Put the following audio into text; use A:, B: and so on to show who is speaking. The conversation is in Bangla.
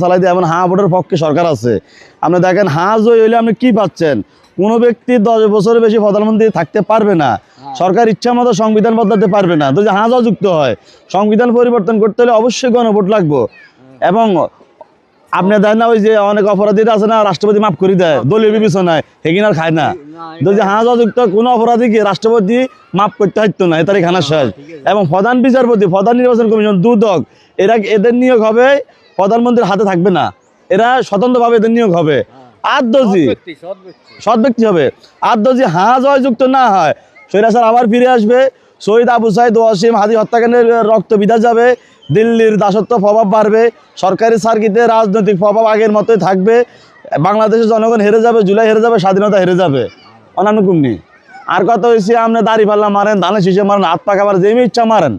A: চালাই দিয়ে এমন হ্যাঁ ভোটের পক্ষে সরকার আছে। আপনি দেখেন হ্যাঁ জয় হইলে আপনি কি পাচ্ছেন? কোনো ব্যক্তি 10 বছরের বেশি প্রধানমন্ত্রী থাকতে পারবে না, সরকার ইচ্ছা মতো সংবিধান বদলাতে পারবে না। যদি হ্যাঁ যুক্ত হয়, সংবিধান পরিবর্তন করতে হলে অবশ্যই গণভোট লাগবে। এবং আপনি দেন না ওই যে অনেক অপরাধীরা আছে না, রাষ্ট্রপতি মাফ করে দেয় দলীয় বিবেচনায়, হেগিনার খায় না। যদি হ্যাঁ যুক্ত কোনো অপরাধীকে রাষ্ট্রপতি মাফ করতে হইতো না, এটারই খানা শেষ। এবং প্রধান বিচারপতি, প্রধান নির্বাচন কমিশন দুদক, এদের নিয়োগ হবে প্রধানমন্ত্রীর হাতে থাকবে না, এরা স্বতন্ত্রভাবে এদের নিয়োগ হবে। আর দজি সৎ ব্যক্তি হবে। আর দজি হ্যাঁ জয়যুক্ত না হয়, স্বৈরাচার আবার ফিরে আসবে। শহীদ আবু সাইদ ওয়াসিম হাদি হত্যাকাণ্ডের রক্ত বিধা যাবে, দিল্লির দাসত্ব প্রভাব বাড়বে, সরকারি সার্কিটে রাজনৈতিক প্রভাব আগের মতোই থাকবে, বাংলাদেশের জনগণ হেরে যাবে, জুলাই হেরে যাবে, স্বাধীনতা হেরে যাবে। অন্যান্য কুমনি আর কত হয়েছে, আপনি দাড়ি পাল্লা মারেন, ধানের শীষে মারেন, হাত পাকা মারেন, যেমনি ইচ্ছা মারেন।